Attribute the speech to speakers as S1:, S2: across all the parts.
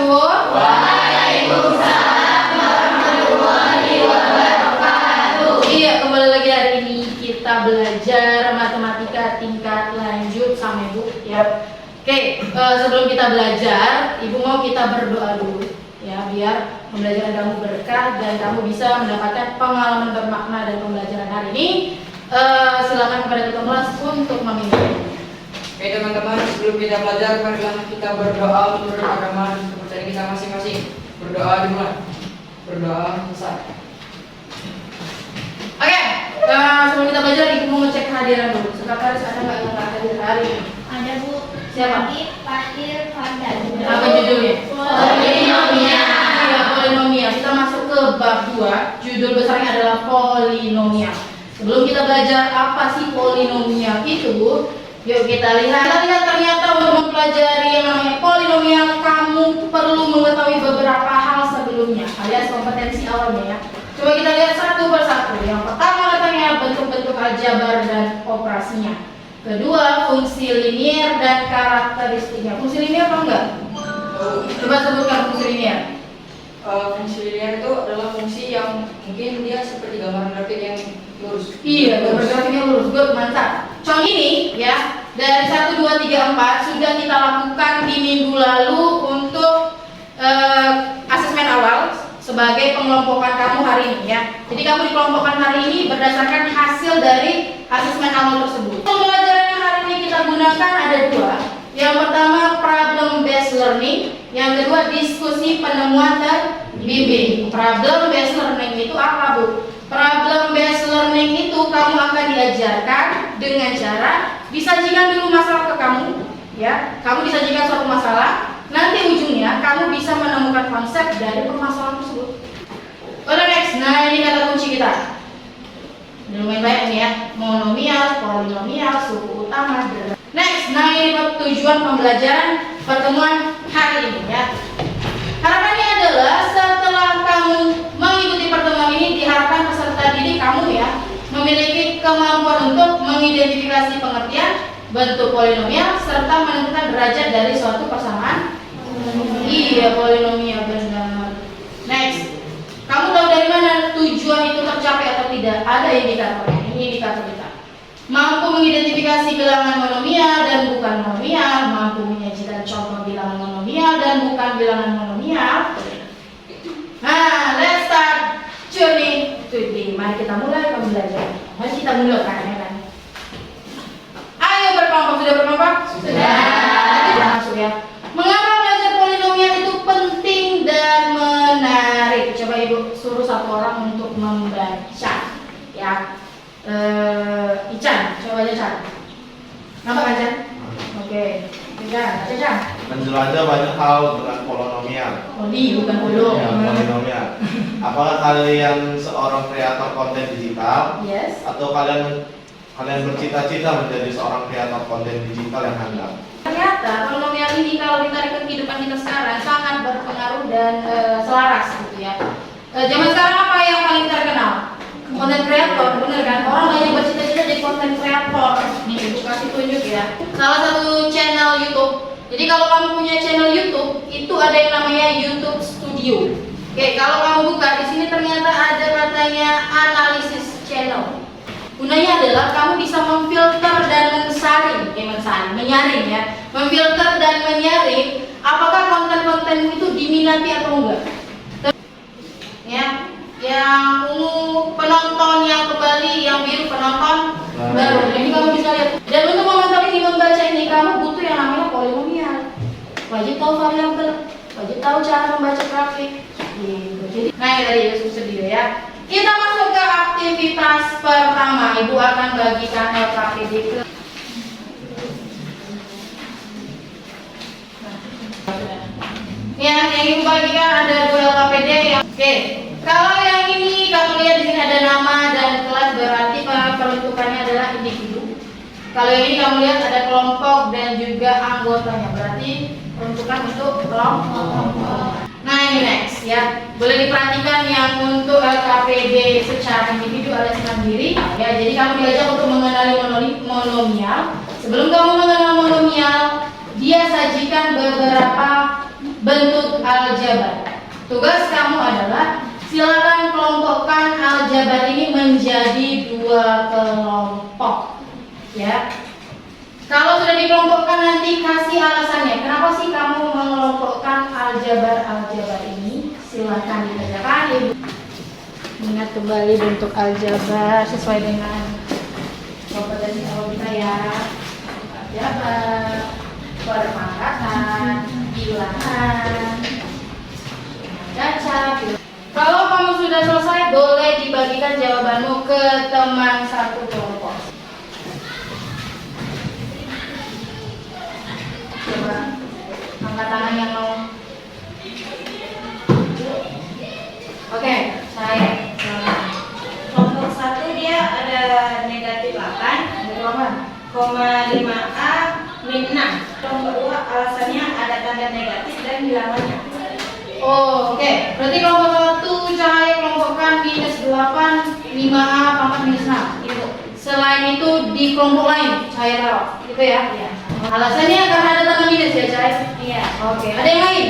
S1: wabarakatuh.
S2: Waalaikumsalam warahmatullahi wabarakatuh.
S1: Iya, kembali lagi hari ini kita belajar matematika tingkat lanjut sama Ibu ya. Oke, sebelum kita belajar, Ibu mau kita berdoa dulu ya, biar pembelajaran kamu berkah dan kamu bisa mendapatkan pengalaman bermakna dan pembelajaran hari ini. Silakan kepada ketua kelas untuk memimpin.
S3: Oke teman-teman, sebelum kita belajar, marilah kita berdoa menurut agama dan kepercayaan kita masing-masing. Berdoa dimulai. Berdoa selesai.
S1: Oke, sebelum kita belajar, Ibu mau ngecek kehadiran dulu. Sekretaris ada nggak yang nggak hadir hari ini?
S2: Ada Bu.
S1: Siapa?
S2: Padir Fadal.
S1: Apa judulnya?
S2: Polinomial.
S1: Iya, polinomial. Kita masuk ke bab 2. Judul besarnya adalah polinomial. Sebelum kita belajar apa sih polinomial itu, yuk kita lihat. Kita lihat ternyata untuk mempelajari yang namanya polinomial, kamu perlu mengetahui beberapa hal sebelumnya, alias kompetensi awalnya ya. Coba kita lihat satu persatu. Yang pertama katanya bentuk-bentuk aljabar dan operasinya. Kedua, fungsi linier dan karakteristiknya. Fungsi linier apa enggak? Coba sebutkan fungsi linier.
S3: Fungsi linier itu adalah fungsi yang mungkin dia seperti gambaran grafik yang lurus.
S1: Iya, gambar grafiknya lurus. Good, mantap. Contoh ini ya, dari 1, 2, 3, 4 sudah kita lakukan di minggu lalu untuk asesmen awal sebagai pengelompokan kamu hari ini ya. Jadi kamu dikelompokkan hari ini berdasarkan hasil dari asesmen awal tersebut. Pembelajaran yang hari ini kita gunakan ada dua. Yang pertama problem based learning, yang kedua diskusi penemuan terbimbing. Problem based learning itu apa, Bu? Problem based learning itu kamu akan diajarkan dengan cara disajikan dulu masalah ke kamu ya. Kamu disajikan suatu masalah, nanti ujungnya kamu bisa menemukan konsep dari permasalahan tersebut. Oke, next. Nah, ini kata kunci kita. Lumayan banyak nih ya. Monomial, polinomial, suku utama. Next. Nah, ini tujuan pembelajaran pertemuan hari ini ya. Harapannya adalah setelah kamu mengikuti pertemuan ini, diharapkan peserta didik kamu ya memiliki kemampuan untuk mengidentifikasi pengertian bentuk polinomial serta menentukan derajat dari suatu persamaan. Iya, polinomial benar. Next. Kamu tahu dari mana tujuan itu tercapai atau tidak? Ada indikatornya. Ini indikator kita. Mampu mengidentifikasi bilangan monomial dan bukan monomial, mampu menyajikan contoh bilangan monomial dan bukan bilangan monomial. Nah, let's start journey today. Mari kita mulai pembelajaran. Mari kita mulakan ya kan. Ayo berkelompok, sudah berkelompok? Sudah. Kita masuk ya. Mengapa belajar polinomial itu penting dan menarik? Coba Ibu suruh satu orang untuk membaca ya. Ican, coba aja Chan. Nampak kan Chan? Oke. Ican, baca Chan.
S4: Menjelajah banyak hal dengan polinomial.
S1: Poli, bukan polo.
S4: Ya, polinomial. Apakah kalian seorang kreator konten digital?
S1: Yes.
S4: Atau kalian bercita-cita menjadi seorang kreator konten digital yang handal?
S1: Ternyata polinomial ini kalau ditarik ke kehidupan kita sekarang sangat berpengaruh dan selaras gitu ya. Zaman sekarang apa yang paling terkenal? Konten kreator, bener kan? Orang banyak bercita-cita jadi konten kreator. Nih, Ibu kasih tunjuk ya. Salah satu channel YouTube. Jadi kalau kamu punya channel YouTube, itu ada yang namanya YouTube Studio. Oke, kalau kamu buka di sini ternyata ada katanya analisis channel. Gunanya adalah kamu bisa memfilter dan menyaring ya. Memfilter dan menyaring apakah konten-kontenmu itu diminati atau enggak. Ya, yang ungu penonton, yang kembali, yang biru penonton baru. Jadi kamu bisa lihat. Dan untuk memantau ini, membaca ini, kamu butuh yang namanya polinomial. Wajib tahu variabel, wajib tahu cara membaca grafik. Gitu. Jadi, nah ini tadi video ya. Kita masuk ke aktivitas pertama. Ibu akan bagikan LKPD ke. Yang Ibu bagikan ada 2 LKPD yang. Oke. Kalau yang ini kamu lihat di sini ada nama dan kelas, berarti peruntukannya adalah individu. Kalau yang ini kamu lihat ada kelompok dan juga anggotanya, berarti peruntukan untuk kelompok. Nah ini next ya, boleh diperhatikan yang untuk LKPD secara individu alias mandiri ya. Jadi kamu diajak untuk mengenali monomial. Sebelum kamu mengenal monomial, dia sajikan beberapa bentuk aljabar. Tugas kamu adalah silakan kelompokkan aljabar ini menjadi 2 kelompok. Ya. Kalau sudah dikelompokkan nanti kasih alasannya. Kenapa sih kamu mengelompokkan aljabar ini? Silakan dikerjakan, Ibu. Ingat kembali bentuk aljabar sesuai dengan kompetensi awal kita ya. Aljabar, perpangkatan, bilangan, cacat. Kalau kamu sudah selesai, boleh dibagikan jawabanmu ke teman satu kelompok. Coba angkat tangan yang mau. Oke, saya.
S5: Kelompok 1 dia ada negatif 8,
S1: Berapa?
S5: 0,5A min 6. Kelompok 2 alasannya ada tanda negatif dan bilangannya.
S1: Oh, oke. Berarti kelompok 1 cahaya kelompokkan minus 8, 5A pangkat minus 6. Itu. Selain itu di kelompok lain cahaya taruh. Gitu ya? Iya. Alasannya karena ada tanda minus ya, Cahaya?
S5: Iya.
S1: Oke. Ada yang lain?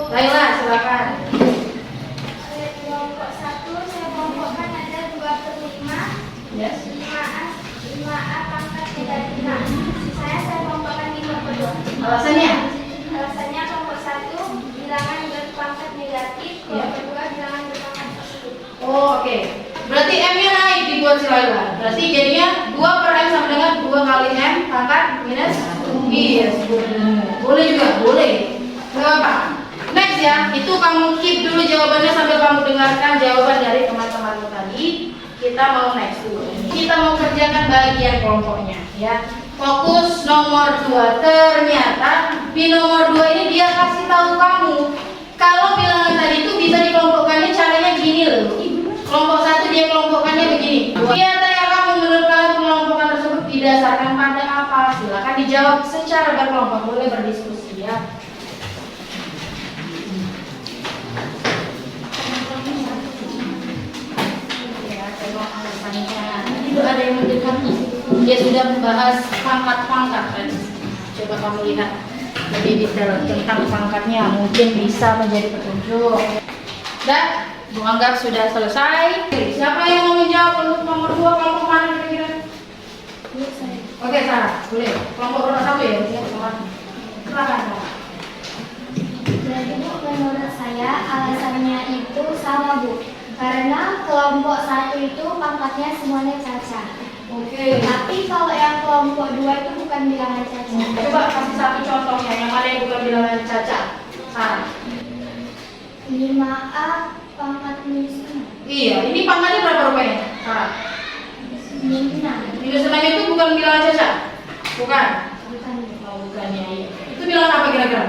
S1: Laila, silakan.
S2: Kelompok 1 saya kelompokkan ada 2/5.
S1: Yes.
S2: 5A pangkat negatif 6. Saya kelompokkan 5/2.
S1: Alasannya?
S2: Alasannya kelompok 1 bilangan berpangkat negatif, kelompok 2 bilangan berpangkat positif.
S1: Oh, oke. Berarti M-nya naik dibuat si Laila. Berarti jadinya 2/M sama dengan 2 kali M pangkat minus. Yes, boleh juga, boleh. Gak apa. Next ya, itu kamu keep dulu jawabannya sambil kamu dengarkan jawaban dari teman-temanmu tadi. Kita mau next dulu. Kita mau kerjakan bagian kelompoknya ya. Fokus nomor 2. Ternyata di nomor 2 ini dia kasih tahu kamu kalau bilangan tadi itu bisa dikelompokkannya caranya gini loh. Kelompok 1 dia kelompokkannya begini. Dia tanya kamu menurut kalian pengelompokan tersebut didasarkan pada apa? Silakan dijawab secara berkelompok, boleh berdiskusi ya. Ya, tengok alasannya. Ini ada yang mendekat. Dia sudah membahas pangkat-pangkat kan. Coba kamu lihat lebih detail tentang pangkatnya, mungkin bisa menjadi petunjuk. Dan Bu anggap sudah selesai. Siapa yang mau menjawab untuk nomor 2 kelompok mana kira-kira? Oke, Sarah, boleh. Kelompok nomor 1 ya, silakan.
S2: Jadi Bu, menurut saya alasannya itu sama Bu. Karena kelompok 1 itu pangkatnya semuanya cacat.
S1: Oke.
S2: Tapi kalau yang kelompok 2 itu bukan bilangan cacat.
S1: Coba kasih satu contohnya yang mana yang bukan bilangan cacat. Sarah.
S2: 5A pangkat minus 6.
S1: Iya, ini pangkatnya berapa rupanya? Sarah.
S2: Minus 6.
S1: Minus 6 itu bukan bilangan cacat? Bukan.
S2: Bukan.
S1: Oh, bukannya iya. Itu bilangan apa kira-kira?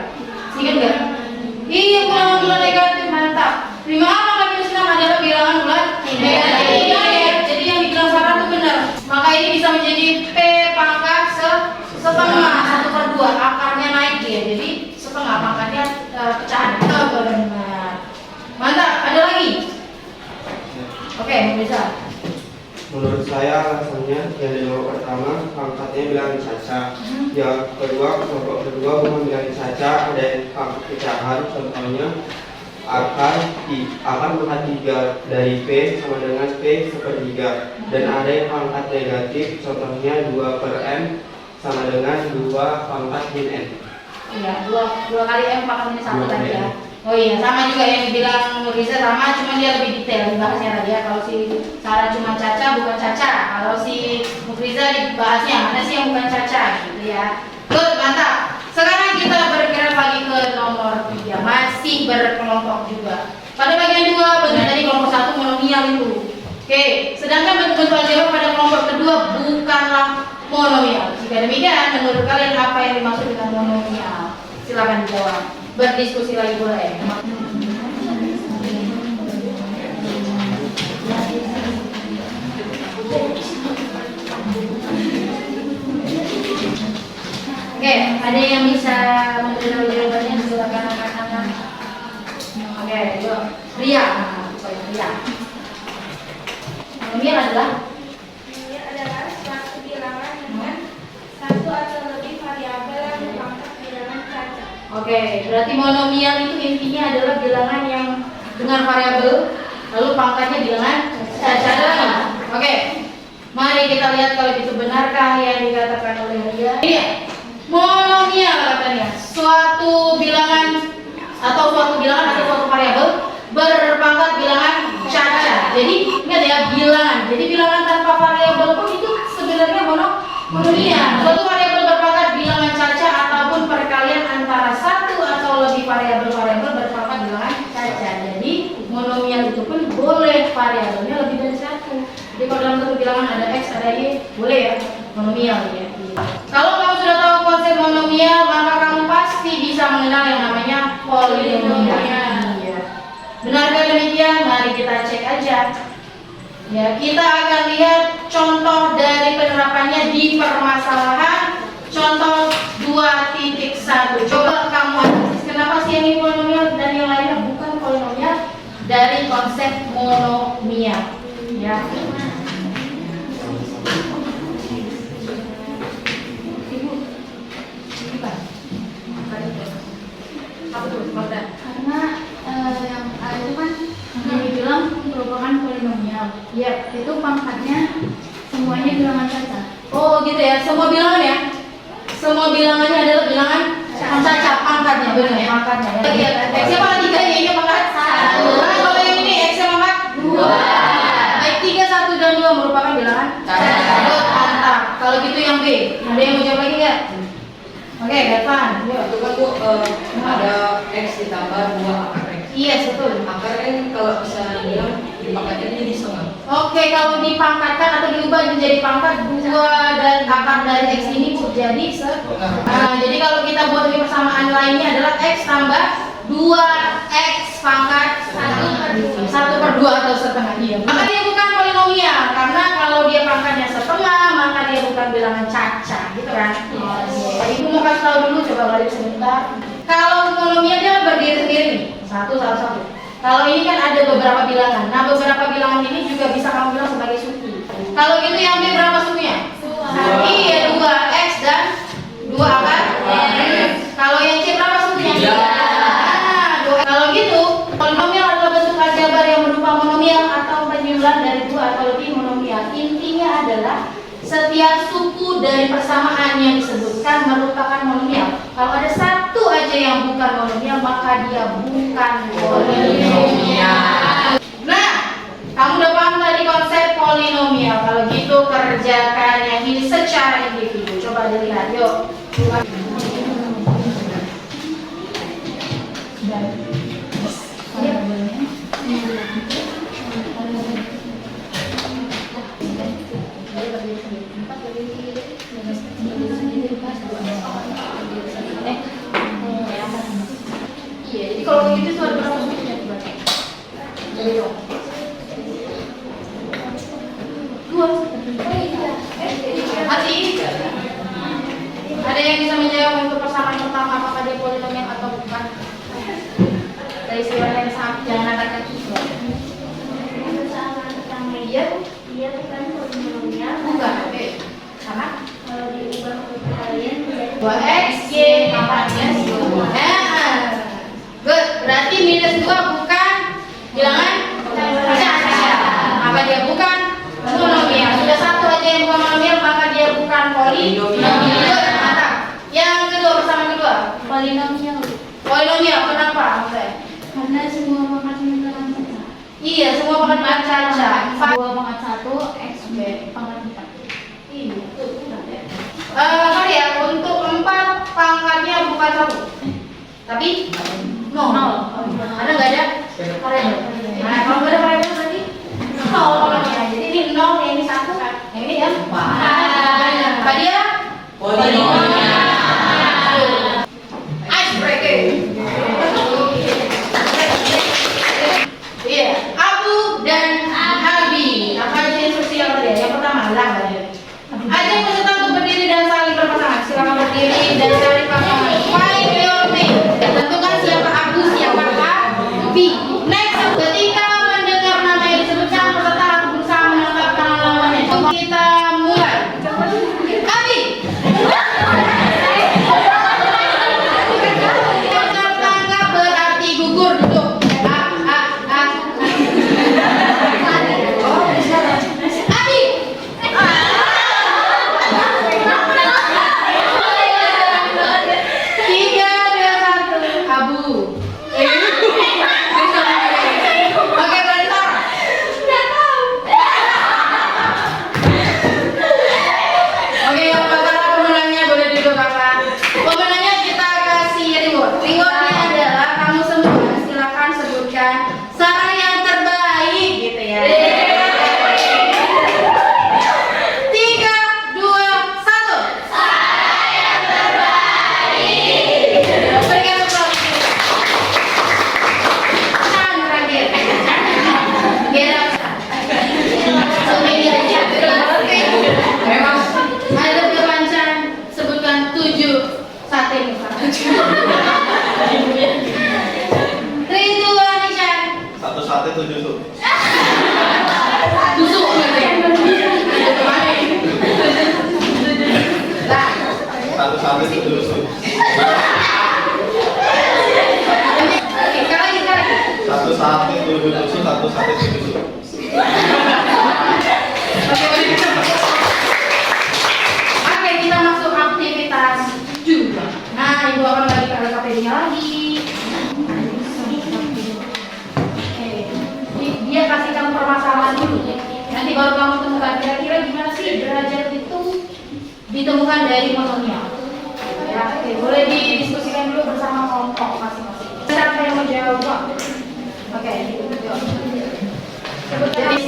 S1: Ingat nggak? Iya, bilangan negatif, mantap. 5A pangkat minus 6 adalah bilangan bulat negatif. Iya, ya. Jadi yang dibilang Sarah itu benar. Maka ini bisa menjadi P pangkat setengah 1/2. Akarnya naik ya. Jadi setengah pangkatnya pecahan. Benar. Mantap. Ada lagi? Oke, bisa.
S6: Menurut saya alasannya yang di nomor pertama pangkatnya bilangan cacat. Yang kedua kelompok kedua bukan bilangan cacat, ada yang pangkat pecahan, contohnya akar pangkat 3 dari P sama dengan P 1/3, dan ada yang pangkat negatif, contohnya 2/M sama dengan 2 pangkat min N.
S1: Iya, dua kali M pangkat minus 1 tadi ya. Oh iya, sama juga yang dibilang Riza, sama, cuma dia lebih detail dibahasnya tadi ya. Kalau si Sarah cuma caca bukan caca, kalau si Mukriza dibahasnya mana sih yang bukan caca gitu ya. Good, mantap. Sekarang kita bergerak lagi ke nomor 3, masih berkelompok juga. Pada bagian 2, bentuk tadi kelompok 1 monomial itu. Oke, sedangkan bentuk aljabar pada kelompok kedua bukanlah monomial. Jika demikian, menurut kalian apa yang dimaksud dengan monomial? Silakan dijawab. Berdiskusi lagi boleh. Oke, ada yang bisa menjawab jawabannya, silakan angkat tangan. Oke, yuk. Ria. Ria. Monomial adalah
S2: Ini adalah suatu bilangan dengan satu atau lebih variabel yang berpangkat bilangan cacat.
S1: Oke, berarti monomial itu intinya adalah bilangan yang dengan variabel, lalu pangkatnya bilangan cacat lagi. Oke, mari kita lihat kalau itu benarkah yang dikatakan oleh Ria. Ini ya, monomial katanya suatu bilangan atau suatu variabel berpangkat bilangan cacat. Jadi ingat ya, bilangan. Jadi bilangan tanpa variabel pun itu sebenarnya monomial. Suatu variabel berpangkat bilangan cacat ataupun perkalian antara satu atau lebih variabel berpangkat bilangan cacat. Jadi monomial itu pun boleh variabelnya lebih dari satu. Jadi kalau dalam satu bilangan ada x, ada y, boleh ya monomial ya. Kalau kamu sudah tahu konsep monomial, maka kamu pasti bisa mengenal yang namanya polinomial. Ya. Benarkah demikian? Mari kita cek aja. Ya, kita akan lihat contoh dari penerapannya di permasalahan. Contoh 2.1. Coba kamu analisis kenapa sih ini polinomial dan yang lainnya bukan polinomial dari konsep monomial. Ya.
S2: Karena yang A itu kan dibilang merupakan polinomial.
S1: Ya,
S2: Itu pangkatnya semuanya bilangan cacat.
S1: oh gitu ya, semua bilangan ya. Semua bilangannya adalah bilangan cacat pangkatnya, benar ya, pangkatnya. Ya, x-nya pangkat 3, y-nya pangkat 1. Nah, kalau yang ini x-nya pangkat 2. Baik 3, 1 dan 2 merupakan bilangan cacat. Mantap. Kalau gitu yang B. Ada yang mau jawab lagi nggak? Oke, Gavan. Yuk.
S3: Itu kan Bu, ada x ditambah 2 akar x.
S1: Iya, betul.
S3: Akar kan kalau bisa bilang dipangkatkan jadi setengah.
S1: Oke, kalau dipangkatkan atau diubah menjadi pangkat 2 dan akar dari x ini Bu jadi jadi kalau kita buat ini persamaan lainnya adalah x tambah 2x pangkat 1/2 atau setengah. Iya. Maka dia bukan polinomial karena kalau dia pangkatnya setengah maka dia bukan bilangan cacat, gitu kan? Ibu mau kasih tahu dulu, coba balik sebentar. Kalau monomial dia berdiri sendiri nih, satu. Kalau ini kan ada beberapa bilangan. Nah, beberapa bilangan ini juga bisa kamu bilang sebagai suku. Kalau gitu yang B berapa sukunya? Iya, 2x dan 2 akar. Kalau yang C berapa sukunya? Kalau gitu, polinomial adalah bentuk aljabar yang berupa monomial atau penjumlahan dari 2 atau lebih monomial. Intinya adalah setiap suku dari persamaan yang disebutkan merupakan monomial. Kalau ada satu aja yang bukan monomial, maka dia bukan polinomial. Nah, kamu udah paham tadi konsep polinomial. Kalau gitu kerjakan yang ini secara individu. Coba dilihat, yuk. Iya, jadi kalau begitu tuh ada berapa sukunya coba? Jadi dong. 2. Hati. Ada yang bisa menjawab untuk persamaan pertama apakah dia polinomial atau bukan? Dari suara yang sama, jangan angkat kaki.
S2: Persamaan pertama
S1: Iya,
S2: dia bukan polinomial.
S1: bukan. Oke. Karena
S2: Kalau diubah untuk kalian menjadi
S1: 2x y pangkatnya 2. Good. Berarti minus 2 bukan bilangan cacat. Maka dia bukan monomial. Sudah satu aja yang bukan monomial, maka dia bukan polinomial. Good. Mantap. Yang kedua, persamaan kedua.
S2: polinomial.
S1: Polinomial. Kenapa?
S2: Karena semua pangkatnya bilangan cacat.
S1: Iya, semua pangkat cacat.
S2: 2 pangkat 1 x pangkat 4.
S1: Iya, betul. Kali ya, untuk 4 pangkatnya bukan 1. Tapi 0. Ada nggak ada? Variabel. Nah, kalau nggak ada variabel berarti 0. Jadi ini 0, yang ini 1, yang ini ya 4. Apa dia?
S3: Polinomial.
S1: Icebreaker. Iya, Abu dan Abi. Apa aja instruksi yang tadi? Yang pertama, lah. Ajak peserta untuk berdiri dan saling berpasangan. Silakan berdiri dan saling berpasangan. Find your name. Tentukan siapa Abu, siapa Rewardnya adalah kamu semua silakan sebutkan saran yang terbaik gitu ya. 3, 2, 1. Saran yang terbaik. Berikan tepuk tangan terakhir. Get up.
S3: Ayo Mas.
S1: Ada berpancan, sebutkan 7 sate muka. 3, 2, Nishan.
S4: Satu sate 7 sup.
S1: Tusuk gitu ya. Nah,
S4: Satu sate 7 sup.
S1: oke, sekali lagi.
S4: Satu sate 7 tusuk, satu sate 7 sup.
S1: Oke, kita masuk aktivitas juga. Nah, ibu akan bagi ke LKPD-nya lagi. Oke, dia kasihkan permasalahan dulu. Nanti baru kamu temukan kira-kira gimana sih derajat itu ditemukan dari monomial. Ya, oke, boleh didiskusikan dulu bersama kelompok masing-masing. Siapa yang mau jawab? Oke, yuk. Jadi,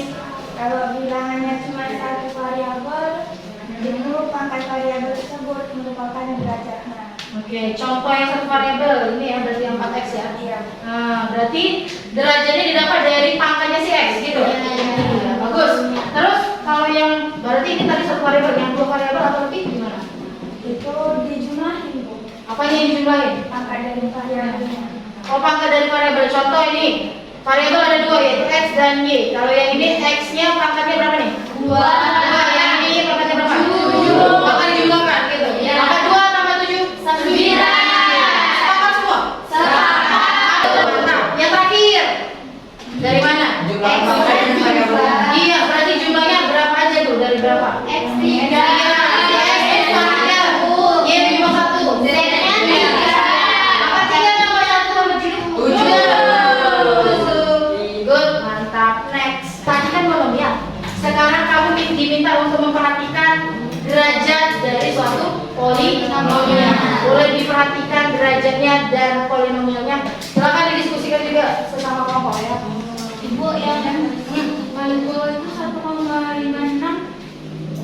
S2: Kalau bilangannya cuma satu variabel, dulu pangkat variabel tersebut merupakan derajatnya.
S1: oke, contoh yang satu variabel ini ya berarti yang 4x ya.
S2: Iya.
S1: Nah, berarti derajatnya didapat dari pangkatnya si x gitu. Ya, bagus. Terus kalau yang berarti ini tadi satu variabel, yang 2 variabel atau lebih gimana?
S2: Itu dijumlahin, Bu.
S1: Apanya yang dijumlahin?
S2: Pangkat dari variabelnya.
S1: Oh, pangkat dari variabel. Contoh ini. Variabel ada 2 yaitu x dan y. Kalau yang ini x-nya pangkatnya berapa nih? 2. Yang ini pangkatnya berapa? 7. Maka dijumlahkan gitu. Maka 2 tambah 7 9. Sepakat semua? Sepakat. Nah, yang terakhir. Dari mana?
S3: Jumlah pangkat dan variabel.
S1: Iya, berarti jumlahnya berapa aja tuh? Dari berapa?
S2: X3.
S1: X pangkatnya y cuma 1. Z-nya 3. Maka 3 tambah 1 tambah 7. Good, mantap. Next. Tadi kan monomial. Sekarang kamu diminta untuk memperhatikan derajat dari suatu polinomial. Boleh diperhatikan derajatnya dan polinomialnya. Silakan didiskusikan juga sesama kelompok ya.
S2: Ibu yang Ibu itu 1,56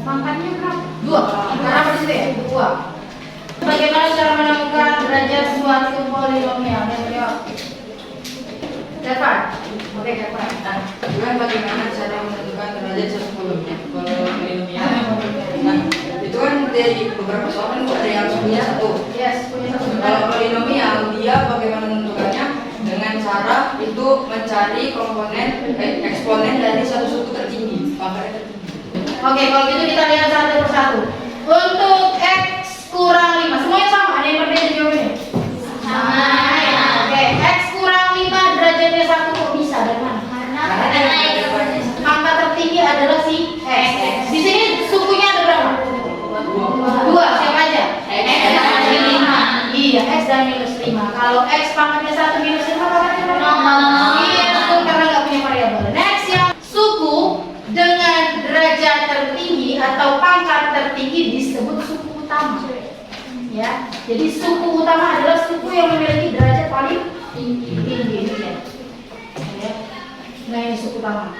S2: pangkatnya berapa?
S1: 2. Karena di situ ya? 2. Bagaimana cara menemukan derajat suatu polinomial? Ya, Dapat. Oke, dapat.
S3: Kemudian bagaimana cara menentukan derajat satu polinomial? Nah, itu kan dari beberapa soal kan ada yang punya satu.
S1: Yes, punya satu.
S3: Kalau polinomial dia bagaimana menentukannya? Dengan cara itu mencari komponen eksponen dari satu suku tertinggi, pangkatnya tertinggi.
S1: Oke, kalau gitu kita lihat satu persatu. Untuk x kurang 5, semuanya sama, ada yang berbeda jawabannya? Sama ya. Oke, x kurang 5 derajatnya 1 kok bisa? Dari mana?
S3: Karena
S1: Angka tertinggi adalah si x. Di sini sukunya ada berapa? 2, siapa aja? X dan 5. Iya, x dan minus 5. Kalau x pangkatnya 1 minus 5 pangkatnya berapa? Iya, betul, karena nggak punya variabel. Next, yang suku dengan derajat tertinggi atau pangkat tertinggi disebut suku utama. Ya, jadi suku utama adalah suku yang memiliki derajat paling tinggi. Ya. Nah, ini suku utama.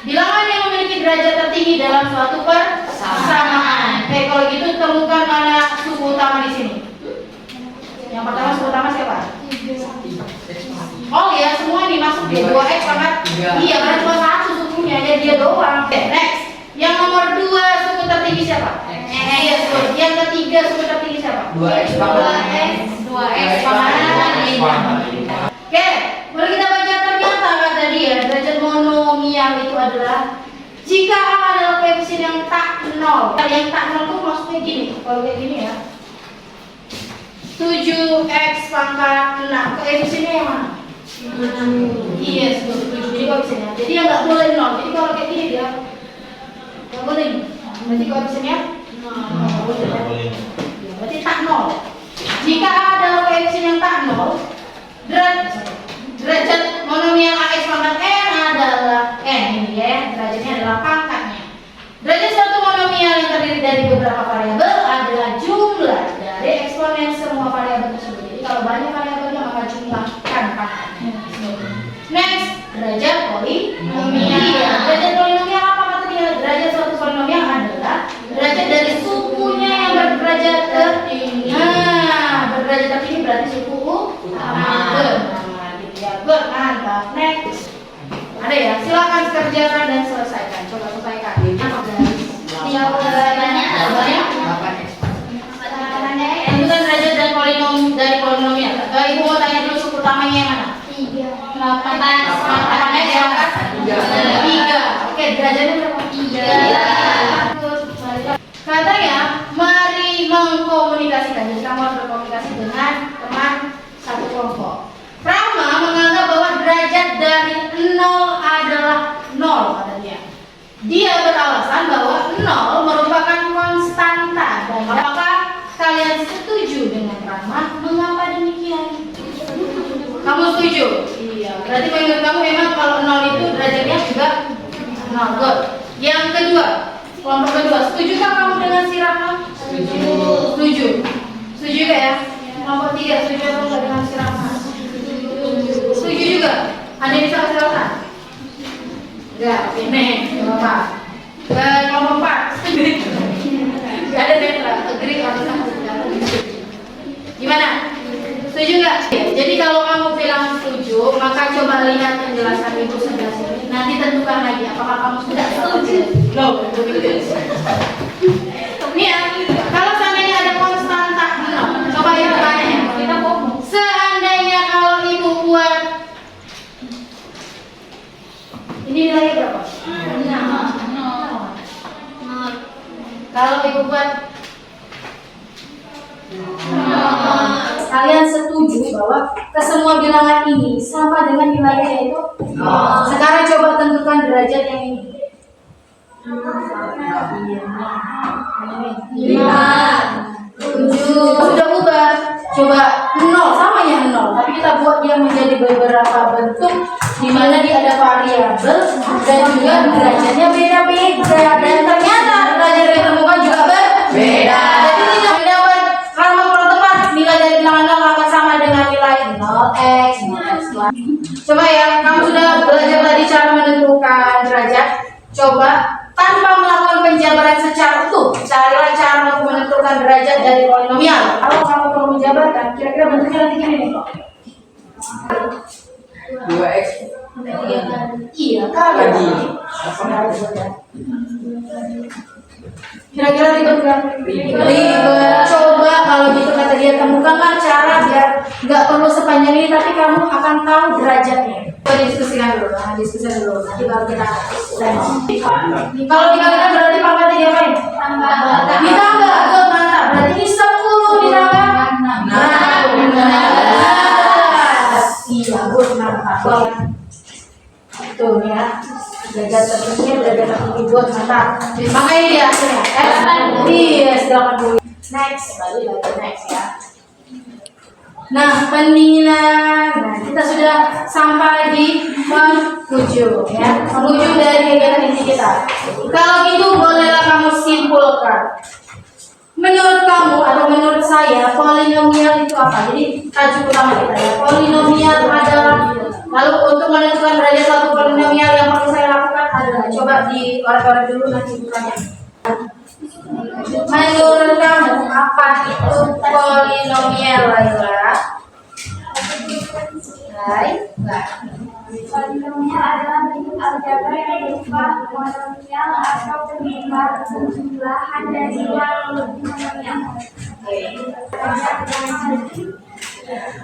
S1: Bilangan yang memiliki derajat tertinggi dalam suatu persamaan. Oke, kalau gitu temukan mana suku utama di sini. Yang pertama suku utama siapa? Oh ya, semua ini masuk di 2x pangkat. Iya, karena cuma 1 sukunya, ya dia doang. Oke, next. Yang nomor 2 suku tertinggi siapa? Iya, yang ketiga suku tertinggi siapa?
S3: 2x pangkat
S1: 2x pangkat 5. Oke, boleh kita baca ternyata kata dia derajat monomial itu adalah jika A adalah koefisien yang tak 0. Yang tak 0 itu maksudnya gini, kalau kayak gini ya. 7x pangkat 6, koefisiennya yang mana? Iya, 7. Jadi koefisiennya. Jadi yang nggak boleh 0. Jadi kalau kayak gini dia nggak boleh. Berarti koefisiennya 0. Ya, berarti tak 0. Jika A adalah koefisien yang tak 0, derajat monomial AX pangkat N adalah N ini ya, derajatnya adalah pangkatnya. Derajat suatu monomial yang terdiri dari beberapa variabel adalah jumlah dari eksponen semua variabel tersebut. Jadi kalau banyak variabelnya maka jumlahkan pangkatnya. Next, derajat polinomial. Iya, derajat polinomial apa kata dia? Derajat suatu polinomial adalah derajat dari sukunya yang berderajat tertinggi. Nah, berderajat tertinggi berarti suku utama. Gitu ya. Good, mantap. Next. Ada ya? Silakan kerjakan dan selesaikan. Coba selesaikan. Tentukan derajat dan dari polinomial. Ibu mau tanya dulu suku utamanya yang mana?
S2: 3.
S1: 8 ya kan? 3. Oke, derajatnya berapa? 3. Katanya, mari mengkomunikasikan. Jadi kamu harus berkomunikasi dengan teman satu kelompok. Rama menganggap bahwa derajat dari 0 adalah 0 katanya. Dia beralasan bahwa 0 merupakan konstanta. Dan apakah kalian setuju dengan Rama? Mengapa demikian? Kamu setuju? Iya. Berarti menurut kamu memang kalau 0 itu derajatnya juga 0. Good. Yang kedua, kelompok kedua, setujukah kamu dengan si Rama? Setuju. Setuju. Setuju juga ya? Kelompok 3, setuju atau enggak dengan si Rama? Setuju juga. Anda bisa kasih alasan? Enggak. Oke, enggak apa-apa. Kelompok 4, setuju. Enggak ada netral. Agree atau sama setuju. Gimana? Setuju nggak? Jadi kalau kamu bilang setuju, maka coba lihat penjelasan ibu sebelah sini. Nanti tentukan lagi apakah kamu sudah setuju. No, nih ya, kalau seandainya ada konstanta 0, coba ibu tanya ya. Kita ngomong. Seandainya kalau ibu buat ini nilainya berapa? 0. Kalau ibu buat kalian setuju bahwa kesemua bilangan ini sama dengan nilainya itu? Sekarang coba tentukan derajat yang ini. 5, 7. Sudah ubah. Coba 0 sama ya 0, tapi kita buat dia menjadi beberapa bentuk di mana dia ada variabel dan juga derajatnya beda-beda, dan ternyata derajat yang ditemukan juga berbeda. Jadi tidak dapat kalau kalau tepat nilai dari bilangan 0 akan sama dengan nilai 0x, 0x. Coba ya, kamu sudah belajar tadi cara menentukan derajat. Coba tanpa melakukan penjabaran secara utuh, carilah cara untuk menentukan derajat dari polinomial. Kalau kamu perlu menjabarkan, kira-kira bentuknya nanti gini nih kok.
S3: 2x.
S1: Iya kali. Kira-kira ribet kan? Ribet. Coba kalau gitu kata dia, temukanlah cara biar nggak perlu sepanjang ini, tapi kamu akan tahu derajatnya. Coba diskusikan dulu, diskusikan dulu. Nanti baru kita kalau dikalikan berarti pangkatnya diapain? Ditambah. Good, mantap. Berarti ini 10 ditambah 16. Iya, good, mantap. Tuh ya. Derajat tertinggi, derajat tertinggi, buat mantap. Makanya dia hasilnya yes, 80. Next, balik lagi next ya. Nah, pendinginan. Nah, kita sudah sampai di penghujung ya. Penghujung dari kegiatan ini kita. Kalau gitu bolehlah kamu simpulkan. Menurut kamu atau menurut saya, polinomial itu apa? Jadi tajuk utama kita ya. Polinomial adalah, lalu untuk menentukan derajat suatu polinomial yang perlu saya lakukan adalah, coba diorek-orek dulu nanti bukannya. Menurut kamu apa itu polinomial, Laila? Laila.
S2: Polinomial adalah bentuk aljabar yang berupa monomial atau penyeimbang jumlahan dari yang lebih monomial.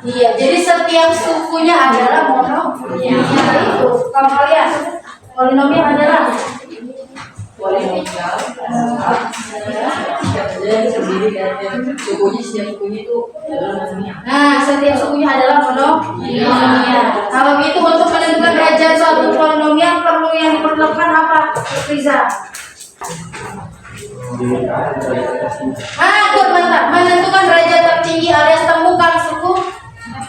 S1: Iya, jadi setiap sukunya adalah monomial. Itu kalau kalian polinomial adalah
S3: Polinomial terdiri dari sukunya, setiap sukunya itu adalah monomial.
S1: nah, setiap sukunya adalah monomial. Kalau gitu untuk menentukan derajat suatu polinomial perlu yang diperlukan apa, Riza? Good, mantap. Menentukan derajat tertinggi alias temukan suku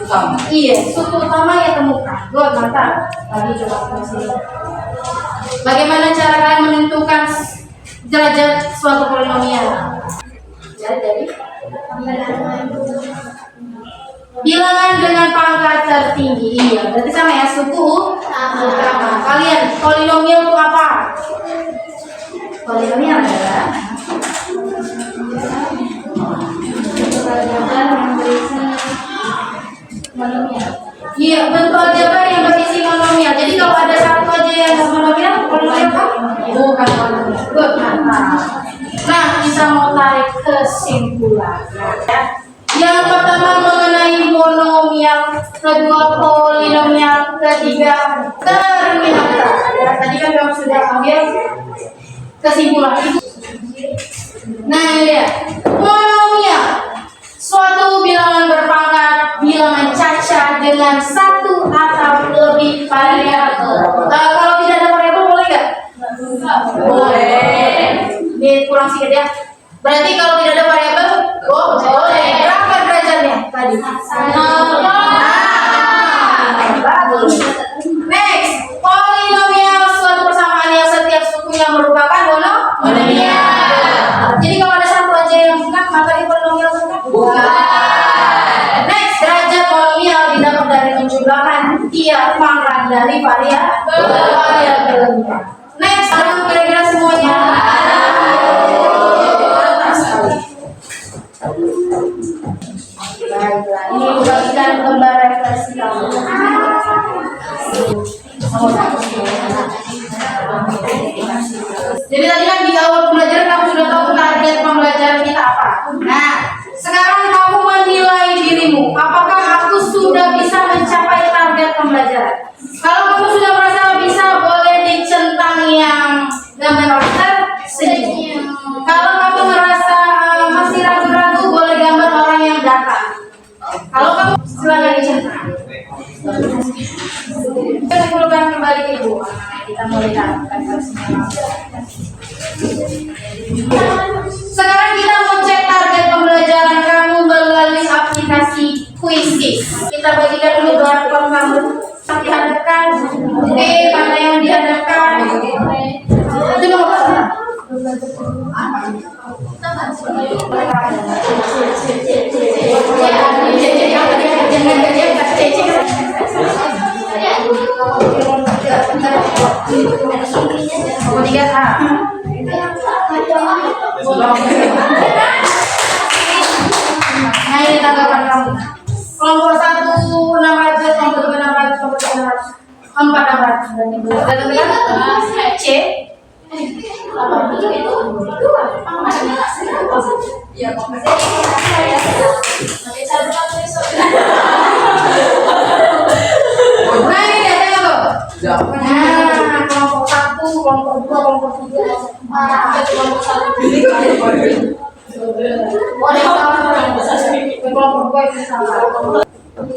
S3: Utama.
S1: Iya, suku utama yang temukan. Good, mantap. Lagi coba kasih. Bagaimana cara kalian menentukan derajat suatu polinomial? Jadi bilangan dengan pangkat tertinggi. Iya, berarti sama ya, suku utama. Kalian, polinomial itu apa? Polinomial adalah
S2: aljabar yang berisi monomial.
S1: iya, bentuk aljabar yang berisi monomial. Jadi kalau ada satu aja yang monomial, polinomial apa? Bukan monomial. Bukan. Nah, kita mau tarik kesimpulan. Ya. Yang pertama mengenai monomial, kedua polinomial, ketiga terminator. Ya, tadi kan kamu sudah ambil kesimpulan. Nah, ini dia. Monomial, suatu bilangan berpangkat, bilangan caca dengan satu atau lebih variabel. Kalau tidak ada variabel boleh nggak? Boleh. Ini kurang sedikit ya. Berarti kalau tidak ada variabel, boleh. Berapa derajatnya tadi? 0. Bagus. Next, polinomial, suatu persamaan yang setiap sukunya merupakan monomial. Jadi kalau ada satu aja yang bukan, maka ini polinomial bukan. Next, derajat polinomial didapat dari menjumlahkan tiap pangkat dari variabel. Next, kira-kira semuanya. Baiklah, ini bagikan lembar refleksi kamu. Jadi tadi kan di awal pembelajaran kamu sudah tahu target pembelajaran kita apa. Nah, sekarang kamu menilai dirimu. Apakah aku sudah bisa mencapai target pembelajaran? Kalau kamu sudah merasa bisa, boleh dicentang yang gambar order senyum. Kalau kamu merasa masih ragu-ragu, boleh gambar orang yang datang. Kalau kamu silakan dicentang. Kita simpulkan kembali ke ibu. Kita mau lihat. Sekarang kita mau cek target pembelajaran kamu melalui aplikasi Quizzes. Kita bagikan dulu barcode kamu. Dihadapkan. Oke, mana yang dihadapkan? Itu nomor Nah, ini tanggapan kamu. Kelompok 1 600, kelompok 2 600, kelompok 3 600, 4 600. C. Nah, ini dia tengok tuh. Nah, kelompok 1, kelompok 2, kelompok 3, kelompok 1. Kelompok 2 itu sama.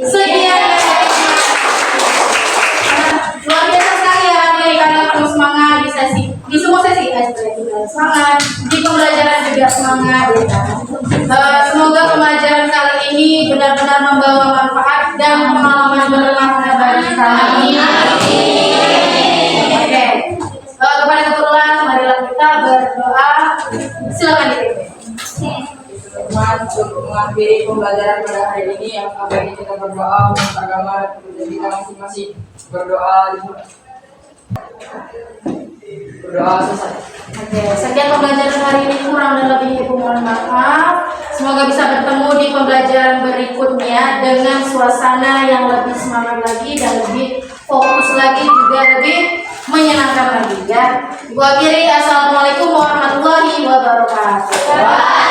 S1: Sekian. Luar biasa sekali ya, kalian penuh semangat di semua sesi. Semangat di pembelajaran juga semangat. Semoga pembelajaran kali ini benar-benar membawa manfaat dan pengalaman bermakna bagi kalian. Oke. Kepada keturunan, marilah kita berdoa. Silakan dipimpin.
S3: Untuk mengakhiri pembelajaran pada hari ini, yang akan kita berdoa untuk agama dan kita masing-masing. Berdoa selesai.
S1: Oke, sekian pembelajaran hari ini, kurang dan lebihnya Ibu mohon maaf. Semoga bisa bertemu di pembelajaran berikutnya dengan suasana yang lebih semangat lagi dan lebih fokus lagi, juga lebih menyenangkan lagi ya. Ibu akhiri, assalamualaikum warahmatullahi wabarakatuh.